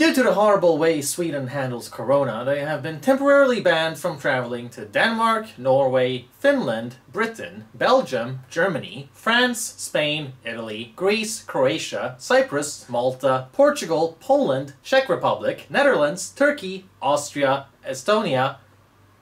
Due to the horrible way Sweden handles Corona, they have been temporarily banned from traveling to Denmark, Norway, Finland, Britain, Belgium, Germany, France, Spain, Italy, Greece, Croatia, Cyprus, Malta, Portugal, Poland, Czech Republic, Netherlands, Turkey, Austria, Estonia.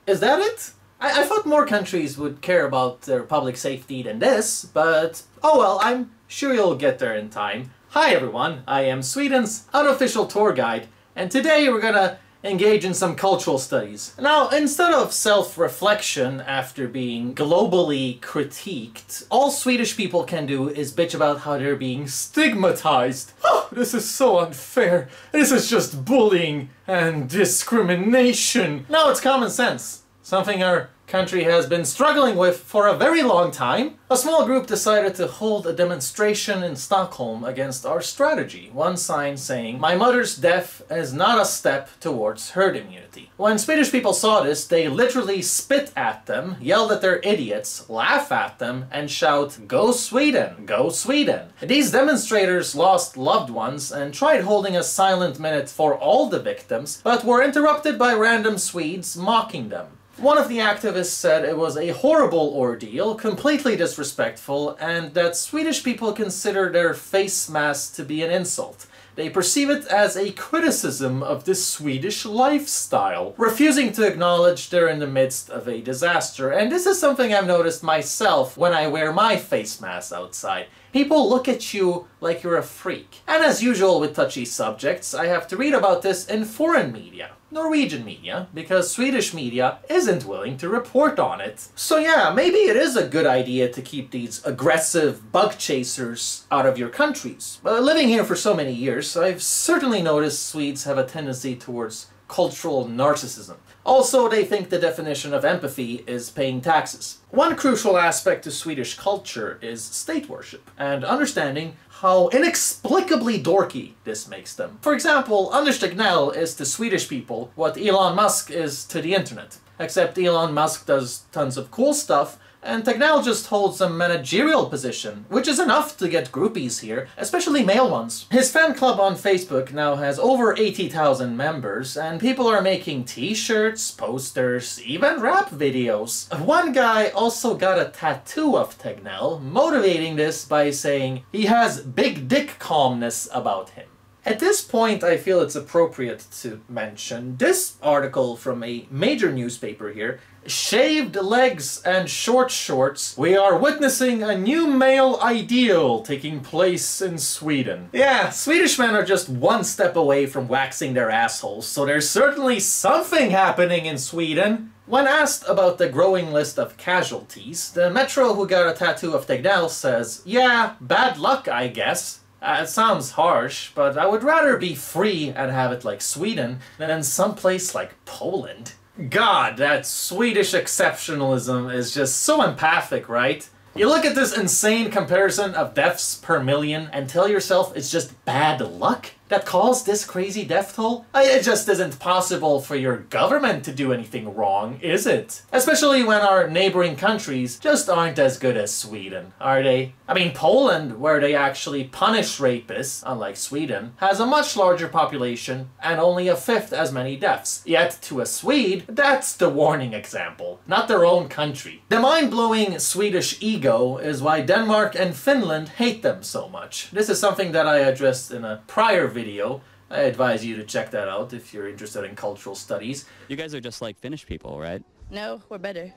Is that it? I thought more countries would care about their public safety than this, but oh well, I'm sure you'll get there in time. Hi everyone, I am Sweden's unofficial tour guide, and today we're gonna engage in some cultural studies. Now, instead of self-reflection after being globally critiqued, all Swedish people can do is bitch about how they're being stigmatized. Oh, this is so unfair. This is just bullying and discrimination. No, it's common sense. Something our country has been struggling with for a very long time. A small group decided to hold a demonstration in Stockholm against our strategy. One sign saying, "My mother's death is not a step towards herd immunity." When Swedish people saw this, they literally spit at them, yelled at their idiots, laugh at them, and shout, "Go Sweden! Go Sweden!" These demonstrators lost loved ones and tried holding a silent minute for all the victims, but were interrupted by random Swedes mocking them. One of the activists said it was a horrible ordeal, completely disrespectful, and that Swedish people consider their face mask to be an insult. They perceive it as a criticism of the Swedish lifestyle, refusing to acknowledge they're in the midst of a disaster. And this is something I've noticed myself when I wear my face mask outside. People look at you like you're a freak. And as usual with touchy subjects, I have to read about this in foreign media. Norwegian media, because Swedish media isn't willing to report on it. So yeah, maybe it is a good idea to keep these aggressive bug chasers out of your countries. But living here for so many years, I've certainly noticed Swedes have a tendency towards cultural narcissism. Also, they think the definition of empathy is paying taxes. One crucial aspect to Swedish culture is state worship, and understanding how inexplicably dorky this makes them. For example, Anders Tegnell is to Swedish people what Elon Musk is to the internet. Except Elon Musk does tons of cool stuff, and Tegnell just holds a managerial position, which is enough to get groupies here, especially male ones. His fan club on Facebook now has over 80,000 members, and people are making t-shirts, posters, even rap videos. One guy also got a tattoo of Tegnell, motivating this by saying he has big dick calmness about him. At this point, I feel it's appropriate to mention this article from a major newspaper here. Shaved legs and short shorts. We are witnessing a new male ideal taking place in Sweden. Yeah, Swedish men are just one step away from waxing their assholes, so there's certainly something happening in Sweden. When asked about the growing list of casualties, the Metro who got a tattoo of Tegnell says, "Yeah, bad luck, I guess. It sounds harsh, but I would rather be free and have it like Sweden than in someplace like Poland." God, that Swedish exceptionalism is just so empathic, right? You look at this insane comparison of deaths per million and tell yourself it's just bad luck that caused this crazy death toll? It just isn't possible for your government to do anything wrong, is it? Especially when our neighboring countries just aren't as good as Sweden, are they? I mean, Poland, where they actually punish rapists, unlike Sweden, has a much larger population and only a fifth as many deaths. Yet, to a Swede, that's the warning example, not their own country. The mind-blowing Swedish ego is why Denmark and Finland hate them so much. This is something that I addressed in a prior video. I advise you to check that out if you're interested in cultural studies. You guys are just like Finnish people, right? No, we're better.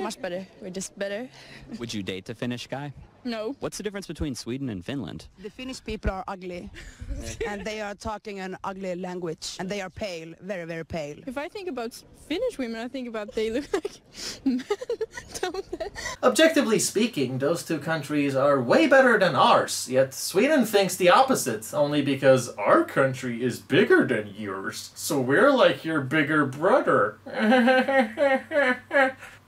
Much better. We're just better. Would you date a Finnish guy? No. What's the difference between Sweden and Finland? The Finnish people are ugly, and they are talking an ugly language, and they are pale, very, very pale. If I think about Finnish women, I think about they look like men, don't they? Objectively speaking, those two countries are way better than ours, yet Sweden thinks the opposite, only because our country is bigger than yours, so we're like your bigger brother.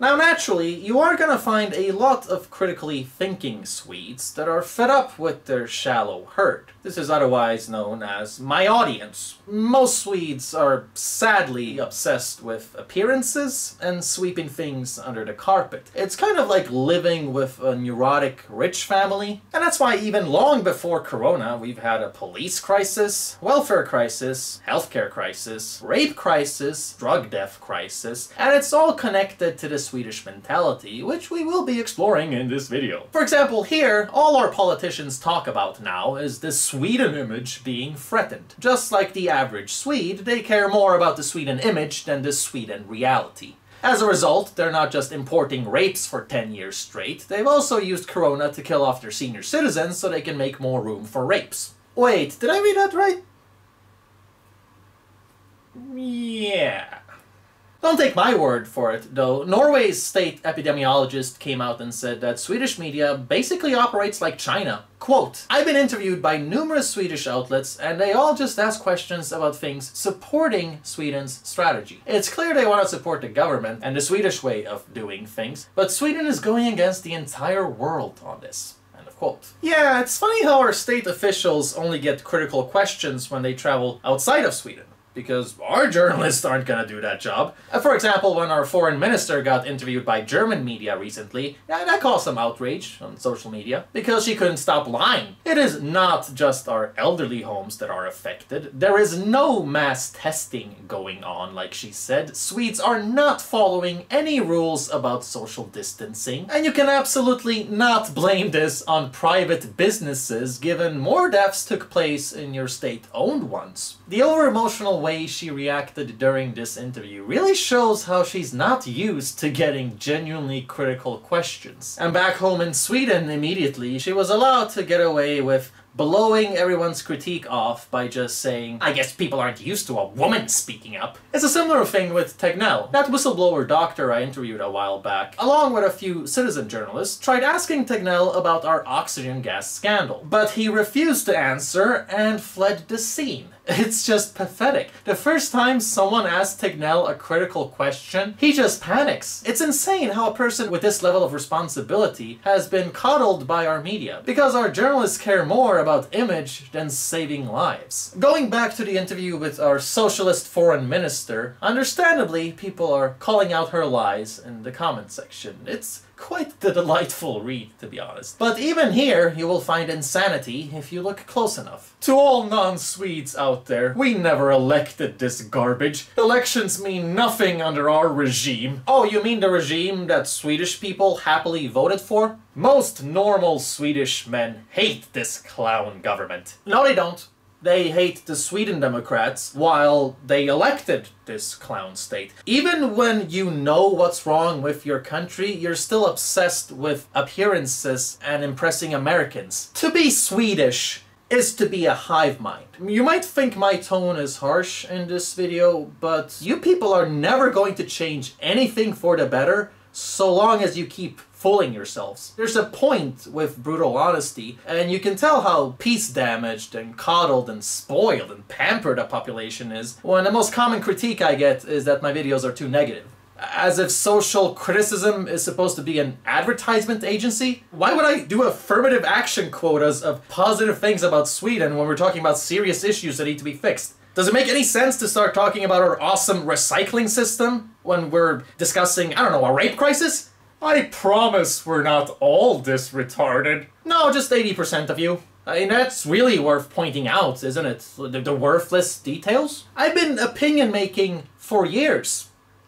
Now naturally, you are gonna find a lot of critically thinking Swedes that are fed up with their shallow herd. This is otherwise known as my audience. Most Swedes are sadly obsessed with appearances and sweeping things under the carpet. It's kind of like living with a neurotic rich family, and that's why even long before Corona we've had a police crisis, welfare crisis, healthcare crisis, rape crisis, drug death crisis, and it's all connected to the Swedish mentality, which we will be exploring in this video. For example, here, all our politicians talk about now is the Sweden image being threatened. Just like the average Swede, they care more about the Sweden image than the Sweden reality. As a result, they're not just importing rapes for 10 years straight, they've also used Corona to kill off their senior citizens so they can make more room for rapes. Wait, did I read that right? Yeah. Don't take my word for it, though. Norway's state epidemiologist came out and said that Swedish media basically operates like China. Quote, "I've been interviewed by numerous Swedish outlets, and they all just ask questions about things supporting Sweden's strategy. It's clear they want to support the government and the Swedish way of doing things, but Sweden is going against the entire world on this." Quote. Yeah, it's funny how our state officials only get critical questions when they travel outside of Sweden, because our journalists aren't gonna do that job. For example, when our foreign minister got interviewed by German media recently, that caused some outrage on social media, because she couldn't stop lying. It is not just our elderly homes that are affected. There is no mass testing going on, like she said. Swedes are not following any rules about social distancing, and you can absolutely not blame this on private businesses, given more deaths took place in your state-owned ones. The over-emotional way she reacted during this interview really shows how she's not used to getting genuinely critical questions. And back home in Sweden, immediately, she was allowed to get away with blowing everyone's critique off by just saying, "I guess people aren't used to a woman speaking up." It's a similar thing with Tegnell. That whistleblower doctor I interviewed a while back, along with a few citizen journalists, tried asking Tegnell about our oxygen gas scandal. But he refused to answer and fled the scene. It's just pathetic. The first time someone asks Tegnell a critical question, he just panics. It's insane how a person with this level of responsibility has been coddled by our media, because our journalists care more about image than saving lives. Going back to the interview with our socialist foreign minister, understandably people are calling out her lies in the comment section. It's quite the delightful read, to be honest. But even here, you will find insanity if you look close enough. To all non-Swedes out there, we never elected this garbage. Elections mean nothing under our regime. Oh, you mean the regime that Swedish people happily voted for? Most normal Swedish men hate this clown government. No, they don't. They hate the Sweden Democrats while they elected this clown state. Even when you know what's wrong with your country, you're still obsessed with appearances and impressing Americans. To be Swedish is to be a hive mind. You might think my tone is harsh in this video, but you people are never going to change anything for the better so long as you keep fooling yourselves. There's a point with brutal honesty, and you can tell how peace-damaged and coddled and spoiled and pampered a population is when the most common critique I get is that my videos are too negative. As if social criticism is supposed to be an advertisement agency? Why would I do affirmative action quotas of positive things about Sweden when we're talking about serious issues that need to be fixed? Does it make any sense to start talking about our awesome recycling system when we're discussing, I don't know, a rape crisis? I promise we're not all this retarded. No, just 80% of you. I mean, that's really worth pointing out, isn't it? The worthless details? I've been opinion making for years.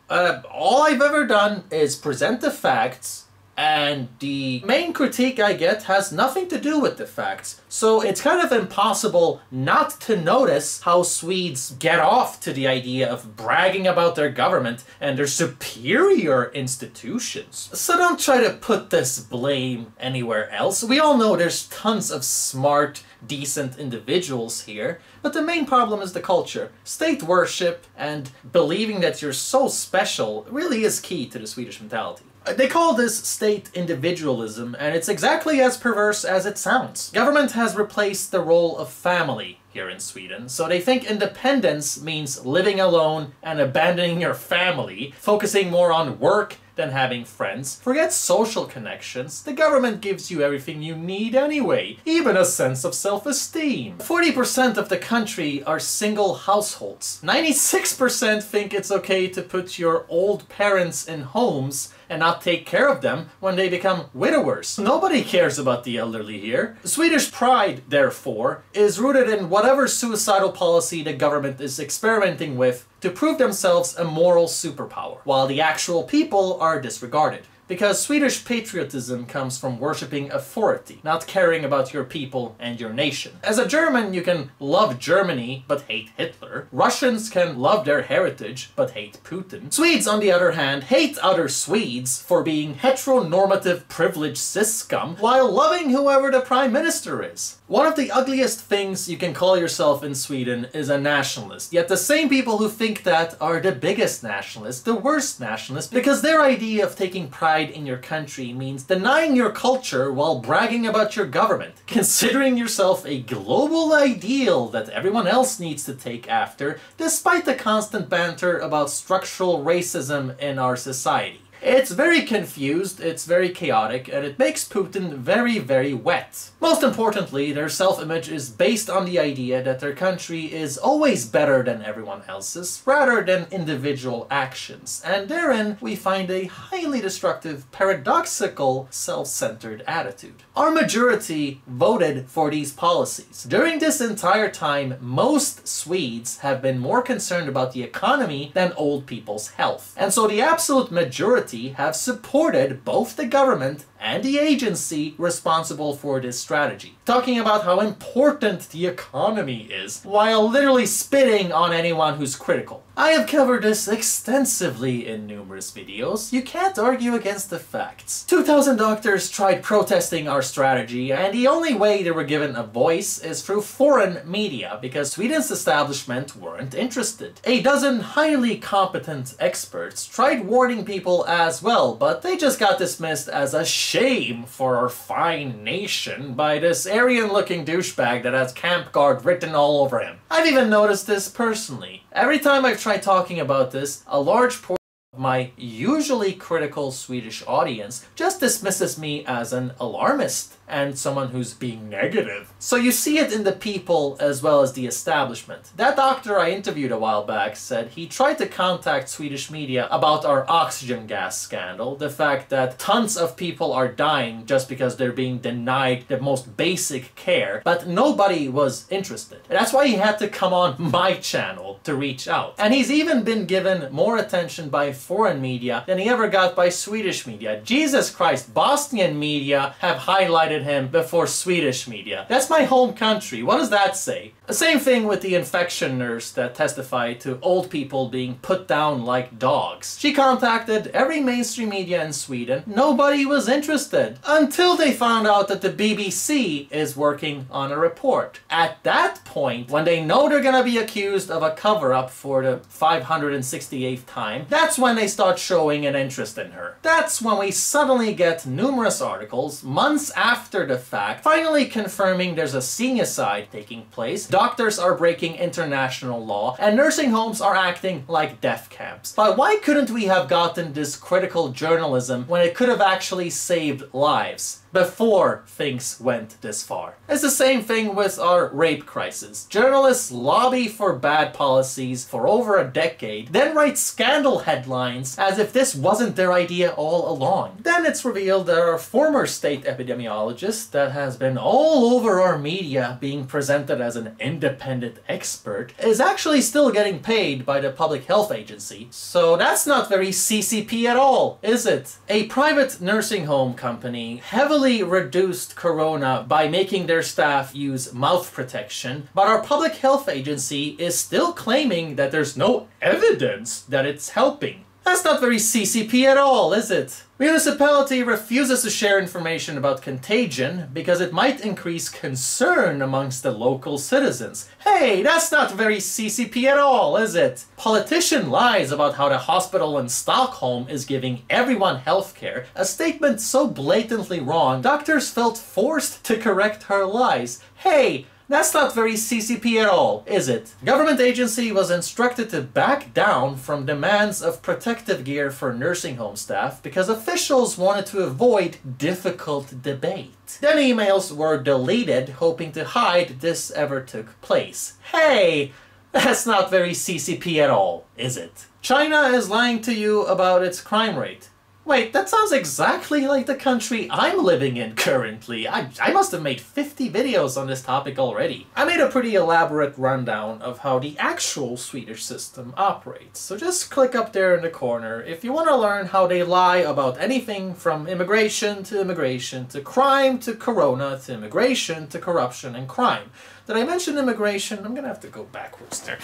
All I've ever done is present the facts, and the main critique I get has nothing to do with the facts. So it's kind of impossible not to notice how Swedes get off to the idea of bragging about their government and their superior institutions. So don't try to put this blame anywhere else. We all know there's tons of smart, decent individuals here, but the main problem is the culture. State worship and believing that you're so special really is key to the Swedish mentality. They call this state individualism, and it's exactly as perverse as it sounds. Government has replaced the role of family here in Sweden, so they think independence means living alone and abandoning your family, focusing more on work than having friends. Forget social connections. The government gives you everything you need anyway, even a sense of self-esteem. 40% of the country are single households. 96% think it's okay to put your old parents in homes and not take care of them when they become widowers. Nobody cares about the elderly here. Swedish pride, therefore, is rooted in whatever suicidal policy the government is experimenting with to prove themselves a moral superpower, while the actual people are disregarded. Because Swedish patriotism comes from worshipping authority, not caring about your people and your nation. As a German, you can love Germany but hate Hitler. Russians can love their heritage but hate Putin. Swedes, on the other hand, hate other Swedes for being heteronormative privileged cis scum while loving whoever the prime minister is. One of the ugliest things you can call yourself in Sweden is a nationalist, yet the same people who think that are the biggest nationalists, the worst nationalists, because their idea of taking pride in your country means denying your culture while bragging about your government, considering yourself a global ideal that everyone else needs to take after, despite the constant banter about structural racism in our society. It's very confused, it's very chaotic, and it makes Putin very, very wet. Most importantly, their self-image is based on the idea that their country is always better than everyone else's, rather than individual actions. And therein, we find a highly destructive, paradoxical, self-centered attitude. Our majority voted for these policies. During this entire time, most Swedes have been more concerned about the economy than old people's health. And so the absolute majority have supported both the government and the agency responsible for this strategy, talking about how important the economy is, while literally spitting on anyone who's critical. I have covered this extensively in numerous videos. You can't argue against the facts. 2,000 doctors tried protesting our strategy, and the only way they were given a voice is through foreign media, because Sweden's establishment weren't interested. A dozen highly competent experts tried warning people as well, but they just got dismissed as a shame for our fine nation by this Aryan-looking douchebag that has Camp Guard written all over him. I've even noticed this personally. Every time I've tried talking about this, a large portion of my usually critical Swedish audience just dismisses me as an alarmist and someone who's being negative. So you see it in the people as well as the establishment. That doctor I interviewed a while back said he tried to contact Swedish media about our oxygen gas scandal, the fact that tons of people are dying just because they're being denied the most basic care, but nobody was interested. That's why he had to come on my channel to reach out. And he's even been given more attention by foreign media than he ever got by Swedish media. Jesus Christ, Bosnian media have highlighted him before Swedish media. That's my home country. What does that say? The same thing with the infection nurse that testified to old people being put down like dogs. She contacted every mainstream media in Sweden. Nobody was interested until they found out that the BBC is working on a report. At that point, when they know they're gonna be accused of a cover-up for the 568th time, that's when they start showing an interest in her. That's when we suddenly get numerous articles, months after the fact, finally confirming there's a genocide taking place, doctors are breaking international law, and nursing homes are acting like death camps. But why couldn't we have gotten this critical journalism when it could have actually saved lives before things went this far? It's the same thing with our rape crisis. Journalists lobby for bad policies for over a decade, then write scandal headlines as if this wasn't their idea all along. Then it's revealed that our former state epidemiologist that has been all over our media being presented as an independent expert is actually still getting paid by the public health agency. So that's not very CCP at all, is it? A private nursing home company heavily reduced corona by making their staff use mouth protection, but our public health agency is still claiming that there's no evidence that it's helping. That's not very CCP at all, is it? Municipality refuses to share information about contagion because it might increase concern amongst the local citizens. Hey, that's not very CCP at all, is it? Politician lies about how the hospital in Stockholm is giving everyone healthcare, a statement so blatantly wrong, doctors felt forced to correct her lies. Hey, That's not very CCP at all, is it? Government agency was instructed to back down from demands of protective gear for nursing home staff because officials wanted to avoid difficult debate. Then emails were deleted, hoping to hide this ever took place. Hey! That's not very CCP at all, is it? China is lying to you about its crime rate. Wait, that sounds exactly like the country I'm living in currently. I must have made 50 videos on this topic already. I made a pretty elaborate rundown of how the actual Swedish system operates. So just click up there in the corner if you want to learn how they lie about anything from immigration to crime to corona to immigration to corruption and crime. Did I mention immigration? I'm gonna have to go backwards there.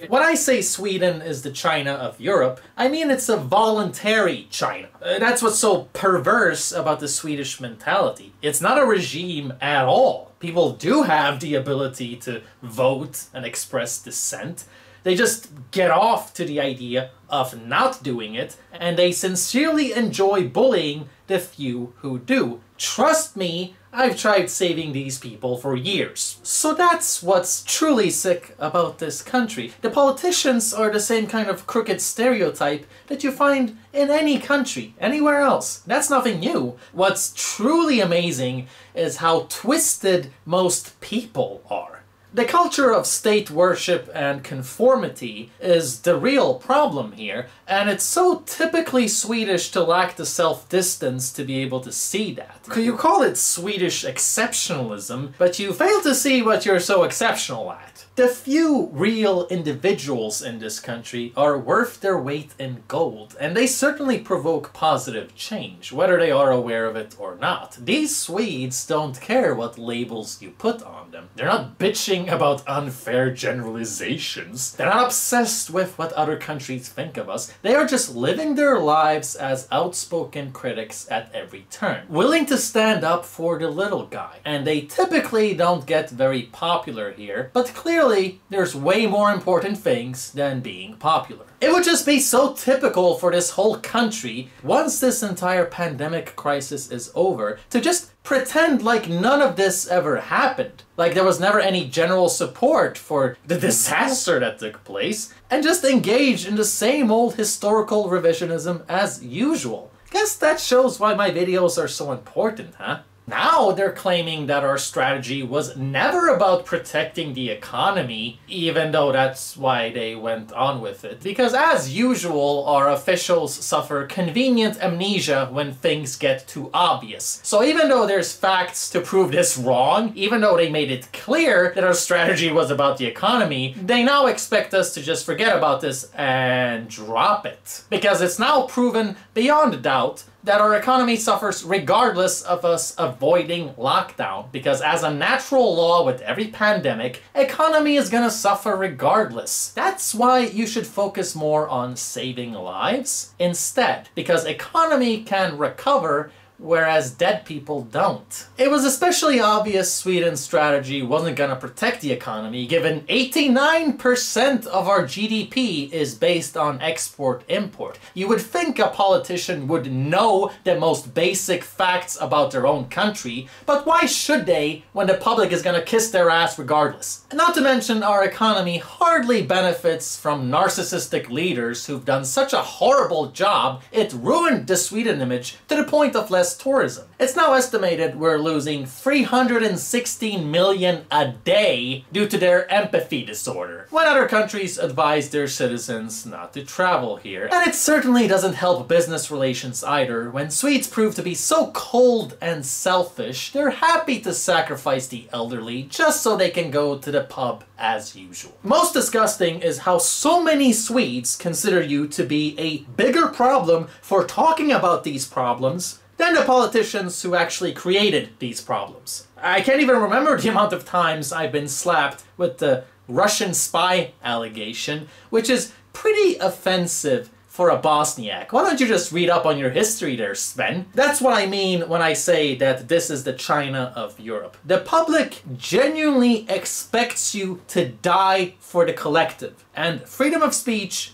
When I say Sweden is the China of Europe, I mean it's a voluntary China. That's what's so perverse about the Swedish mentality. It's not a regime at all. People do have the ability to vote and express dissent. They just get off to the idea of not doing it, and they sincerely enjoy bullying the few who do. Trust me, I've tried saving these people for years. So that's what's truly sick about this country. The politicians are the same kind of crooked stereotype that you find in any country, anywhere else. That's nothing new. What's truly amazing is how twisted most people are. The culture of state worship and conformity is the real problem here, and it's so typically Swedish to lack the self-distance to be able to see that. You call it Swedish exceptionalism, but you fail to see what you're so exceptional at. The few real individuals in this country are worth their weight in gold, and they certainly provoke positive change, whether they are aware of it or not. These Swedes don't care what labels you put on them. They're not bitching about unfair generalizations. They're not obsessed with what other countries think of us. They are just living their lives as outspoken critics at every turn, willing to stand up for the little guy. And they typically don't get very popular here, but clearly there's way more important things than being popular. It would just be so typical for this whole country, once this entire pandemic crisis is over, to just pretend like none of this ever happened. Like there was never any general support for the disaster that took place, and just engage in the same old historical revisionism as usual. Guess that shows why my videos are so important, huh? Now they're claiming that our strategy was never about protecting the economy, even though that's why they went on with it. Because as usual, our officials suffer convenient amnesia when things get too obvious. So even though there's facts to prove this wrong, even though they made it clear that our strategy was about the economy, they now expect us to just forget about this and drop it. Because it's now proven beyond doubt that our economy suffers regardless of us avoiding lockdown, because as a natural law with every pandemic, economy is gonna suffer regardless. That's why you should focus more on saving lives instead, because economy can recover whereas dead people don't. It was especially obvious Sweden's strategy wasn't gonna protect the economy, given 89% of our GDP is based on export-import. You would think a politician would know the most basic facts about their own country, but why should they when the public is gonna kiss their ass regardless? And not to mention, our economy hardly benefits from narcissistic leaders who've done such a horrible job, it ruined the Sweden image to the point of less tourism. It's now estimated we're losing 316 million a day due to their empathy disorder, when other countries advise their citizens not to travel here. And it certainly doesn't help business relations either. When Swedes prove to be so cold and selfish, they're happy to sacrifice the elderly just so they can go to the pub as usual. Most disgusting is how so many Swedes consider you to be a bigger problem for talking about these problems than the politicians who actually created these problems. I can't even remember the amount of times I've been slapped with the Russian spy allegation, which is pretty offensive for a Bosniak. Why don't you just read up on your history there, Sven? That's what I mean when I say that this is the China of Europe. The public genuinely expects you to die for the collective, and freedom of speech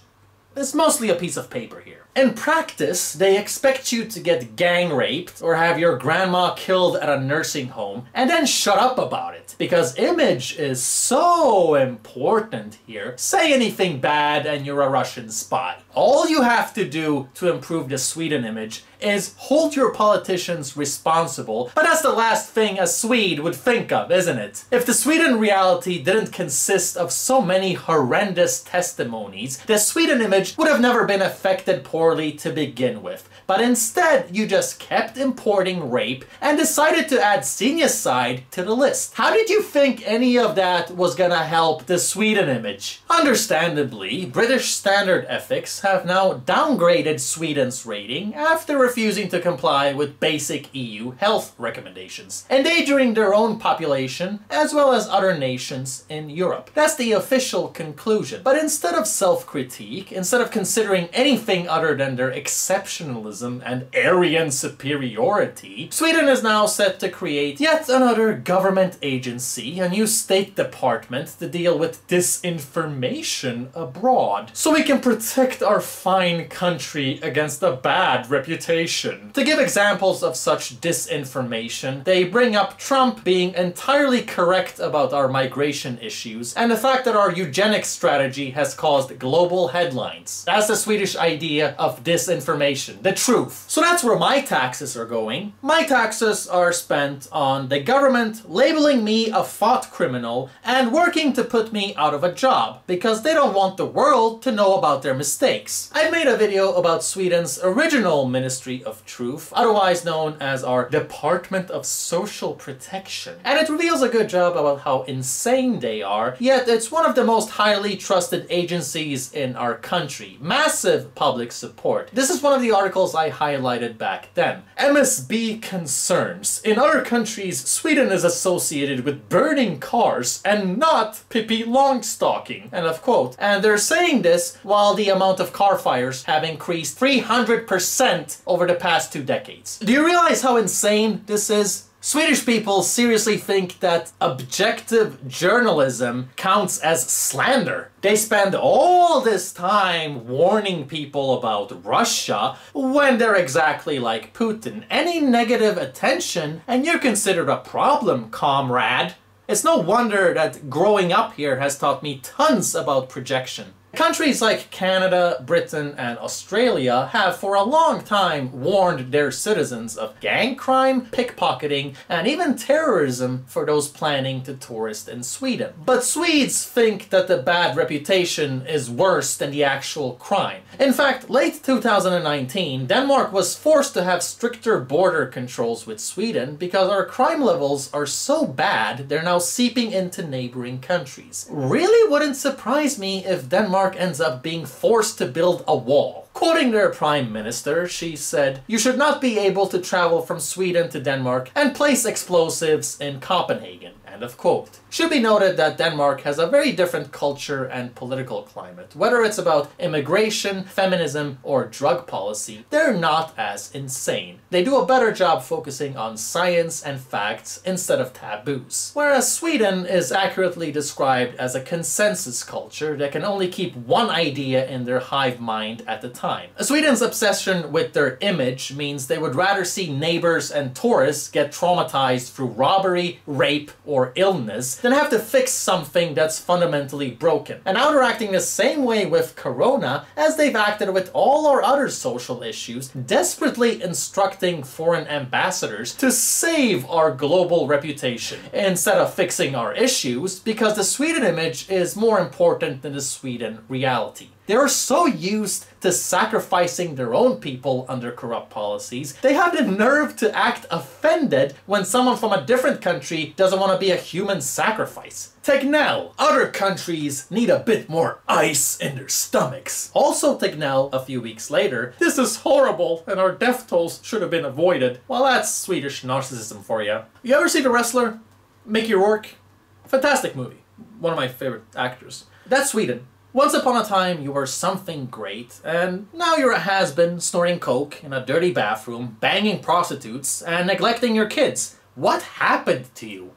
It's mostly a piece of paper here. In practice, they expect you to get gang raped or have your grandma killed at a nursing home and then shut up about it. Because image is so important here. Say anything bad and you're a Russian spy. All you have to do to improve the Sweden image is hold your politicians responsible, but that's the last thing a Swede would think of, isn't it? If the Sweden reality didn't consist of so many horrendous testimonies, the Sweden image would have never been affected poorly to begin with. But instead, you just kept importing rape and decided to add Sinjacide to the list. How did you think any of that was gonna help the Sweden image? Understandably, British standard ethics have now downgraded Sweden's rating after refusing to comply with basic EU health recommendations, endangering their own population as well as other nations in Europe. That's the official conclusion. But instead of self-critique, instead of considering anything other than their exceptionalism and Aryan superiority, Sweden is now set to create yet another government agency, a new State Department to deal with disinformation abroad, so we can protect our fine country against a bad reputation. To give examples of such disinformation, they bring up Trump being entirely correct about our migration issues and the fact that our eugenics strategy has caused global headlines. That's the Swedish idea of disinformation, the truth. So that's where my taxes are going. My taxes are spent on the government labeling me a thought criminal and working to put me out of a job because they don't want the world to know about their mistakes. I've made a video about Sweden's original Ministry of Truth, otherwise known as our Department of Social Protection, and it reveals a good job about how insane they are, yet it's one of the most highly trusted agencies in our country. Massive public support. This is one of the articles I highlighted back then. MSB concerns. In other countries, Sweden is associated with burning cars and not Pippi Longstocking. End of quote. And they're saying this while the amount of car fires have increased 300% over the past 2 decades. Do you realize how insane this is? Swedish people seriously think that objective journalism counts as slander. They spend all this time warning people about Russia when they're exactly like Putin. Any negative attention and you're considered a problem, comrade. It's no wonder that growing up here has taught me tons about projection. Countries like Canada, Britain, and Australia have for a long time warned their citizens of gang crime, pickpocketing, and even terrorism for those planning to tourist in Sweden. But Swedes think that the bad reputation is worse than the actual crime. In fact, late 2019, Denmark was forced to have stricter border controls with Sweden because our crime levels are so bad they're now seeping into neighboring countries. Really wouldn't surprise me if Denmark ends up being forced to build a wall. Quoting their prime minister, she said, "You should not be able to travel from Sweden to Denmark and place explosives in Copenhagen." End of quote. Should be noted that Denmark has a very different culture and political climate. Whether it's about immigration, feminism, or drug policy, they're not as insane. They do a better job focusing on science and facts instead of taboos. Whereas Sweden is accurately described as a consensus culture that can only keep one idea in their hive mind at a time. Sweden's obsession with their image means they would rather see neighbors and tourists get traumatized through robbery, rape, or illness than have to fix something that's fundamentally broken. And now they're acting the same way with Corona as they've acted with all our other social issues, desperately instructing foreign ambassadors to save our global reputation instead of fixing our issues, because the Sweden image is more important than the Sweden reality. They're so used to sacrificing their own people under corrupt policies, they have the nerve to act offended when someone from a different country doesn't want to be a human sacrifice. Tegnell. Other countries need a bit more ice in their stomachs. Also Tegnell, a few weeks later, "This is horrible and our death tolls should have been avoided." Well, that's Swedish narcissism for you. You ever see The Wrestler? Mickey Rourke? Fantastic movie. One of my favorite actors. That's Sweden. Once upon a time, you were something great, and now you're a has-been snorting coke in a dirty bathroom, banging prostitutes, and neglecting your kids. What happened to you?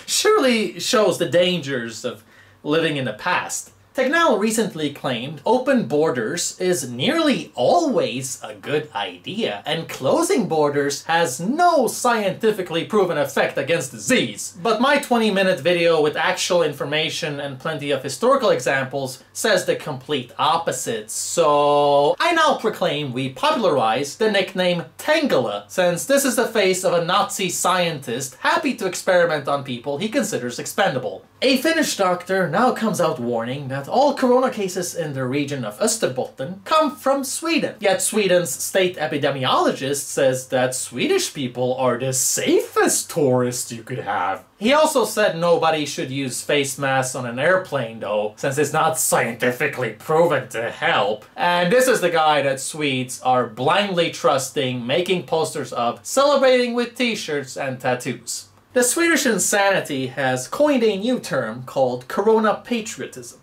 Surely shows the dangers of living in the past. Technal recently claimed open borders is nearly always a good idea, and closing borders has no scientifically proven effect against disease. But my 20-minute video with actual information and plenty of historical examples says the complete opposite, so I now proclaim we popularize the nickname Tengela, since this is the face of a Nazi scientist happy to experiment on people he considers expendable. A Finnish doctor now comes out warning that all corona cases in the region of Österbotten come from Sweden. Yet Sweden's state epidemiologist says that Swedish people are the safest tourists you could have. He also said nobody should use face masks on an airplane though, since it's not scientifically proven to help. And this is the guy that Swedes are blindly trusting, making posters of, celebrating with t-shirts and tattoos. The Swedish Insanity has coined a new term called Corona Patriotism,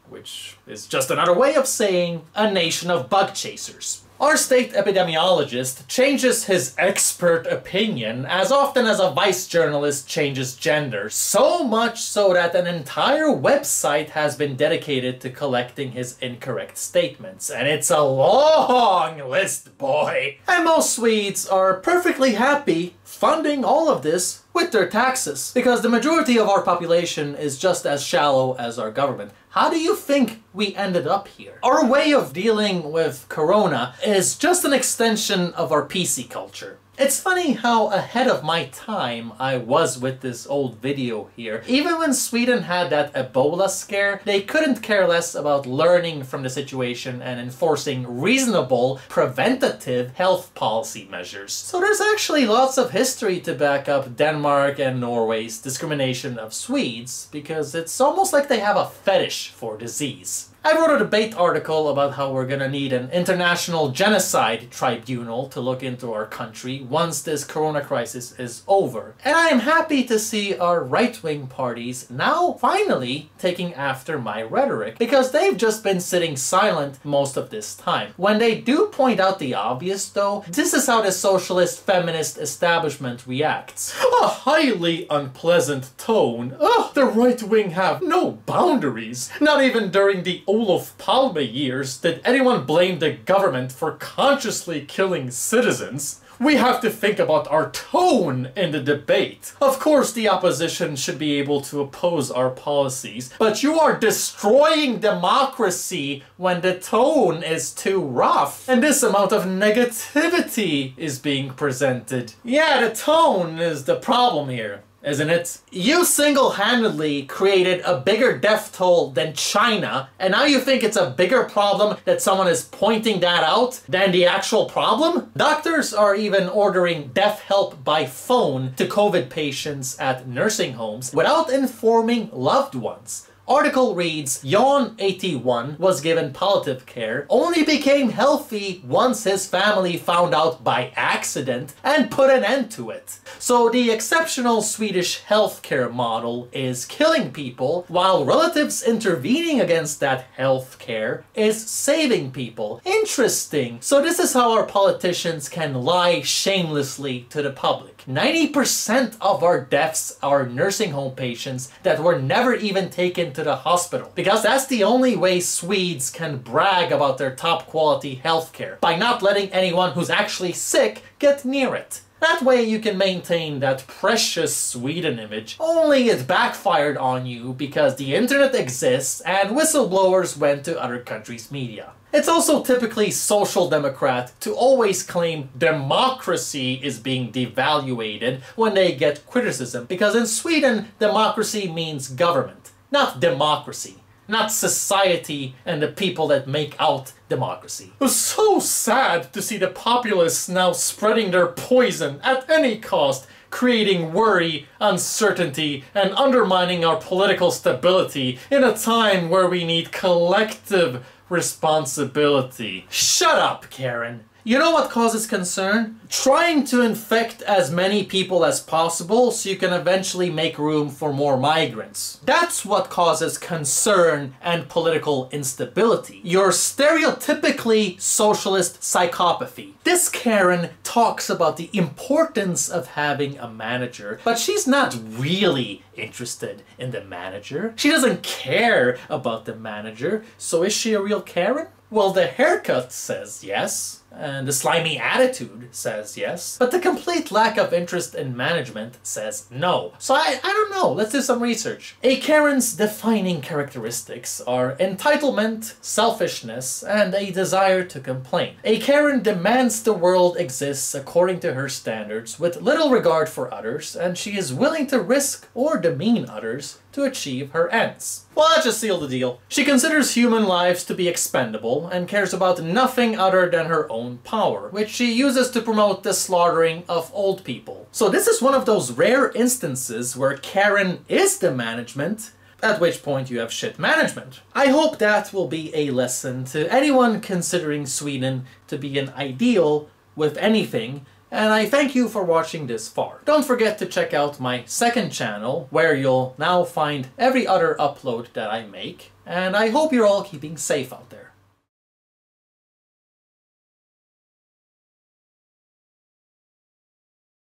which is just another way of saying a nation of bug chasers. Our state epidemiologist changes his expert opinion as often as a vice journalist changes gender, so much so that an entire website has been dedicated to collecting his incorrect statements. And it's a long list, boy! And most Swedes are perfectly happy funding all of this with their taxes, because the majority of our population is just as shallow as our government. How do you think we ended up here? Our way of dealing with corona is just an extension of our PC culture. It's funny how ahead of my time I was with this old video here. Even when Sweden had that Ebola scare, they couldn't care less about learning from the situation and enforcing reasonable, preventative health policy measures. So there's actually lots of history to back up Denmark and Norway's discrimination of Swedes, because it's almost like they have a fetish for disease. I wrote a debate article about how we're gonna need an international genocide tribunal to look into our country once this corona crisis is over. And I am happy to see our right-wing parties now finally taking after my rhetoric, because they've just been sitting silent most of this time. When they do point out the obvious though, this is how the socialist feminist establishment reacts. A highly unpleasant tone. Ugh, the right-wing have no boundaries. Not even during the Olof Palme years did anyone blame the government for consciously killing citizens. We have to think about our tone in the debate. Of course, the opposition should be able to oppose our policies, but you are destroying democracy when the tone is too rough and this amount of negativity is being presented. Yeah, the tone is the problem here, isn't it? You single-handedly created a bigger death toll than China, and now you think it's a bigger problem that someone is pointing that out than the actual problem? Doctors are even ordering death help by phone to COVID patients at nursing homes without informing loved ones. Article reads, Jan, 81, was given palliative care, only became healthy once his family found out by accident and put an end to it. So the exceptional Swedish healthcare model is killing people, while relatives intervening against that healthcare is saving people. Interesting. So this is how our politicians can lie shamelessly to the public. 90% of our deaths are nursing home patients that were never even taken to the hospital. Because that's the only way Swedes can brag about their top quality healthcare, by not letting anyone who's actually sick get near it. That way you can maintain that precious Sweden image, only it backfired on you because the internet exists and whistleblowers went to other countries' media. It's also typically social democrat to always claim democracy is being devaluated when they get criticism, because in Sweden, democracy means government, not democracy. Not society and the people that make out democracy. It was so sad to see the populists now spreading their poison at any cost, creating worry, uncertainty, and undermining our political stability in a time where we need collective responsibility. Shut up, Karen. You know what causes concern? trying to infect as many people as possible so you can eventually make room for more migrants. That's what causes concern and political instability. Your stereotypically socialist psychopathy. This Karen talks about the importance of having a manager, but she's not really interested in the manager. She doesn't care about the manager, so is she a real Karen? Well, the haircut says yes, and the slimy attitude says yes, but the complete lack of interest in management says no. So I don't know, let's do some research. A Karen's defining characteristics are entitlement, selfishness, and a desire to complain. A Karen demands the world exists according to her standards with little regard for others, and she is willing to risk or demean others to achieve her ends. Well, that just sealed the deal. She considers human lives to be expendable and cares about nothing other than her own power, which she uses to promote the slaughtering of old people. So this is one of those rare instances where Karen is the management, at which point you have shit management. I hope that will be a lesson to anyone considering Sweden to be an ideal with anything, and I thank you for watching this far. Don't forget to check out my second channel, where you'll now find every other upload that I make, and I hope you're all keeping safe out there.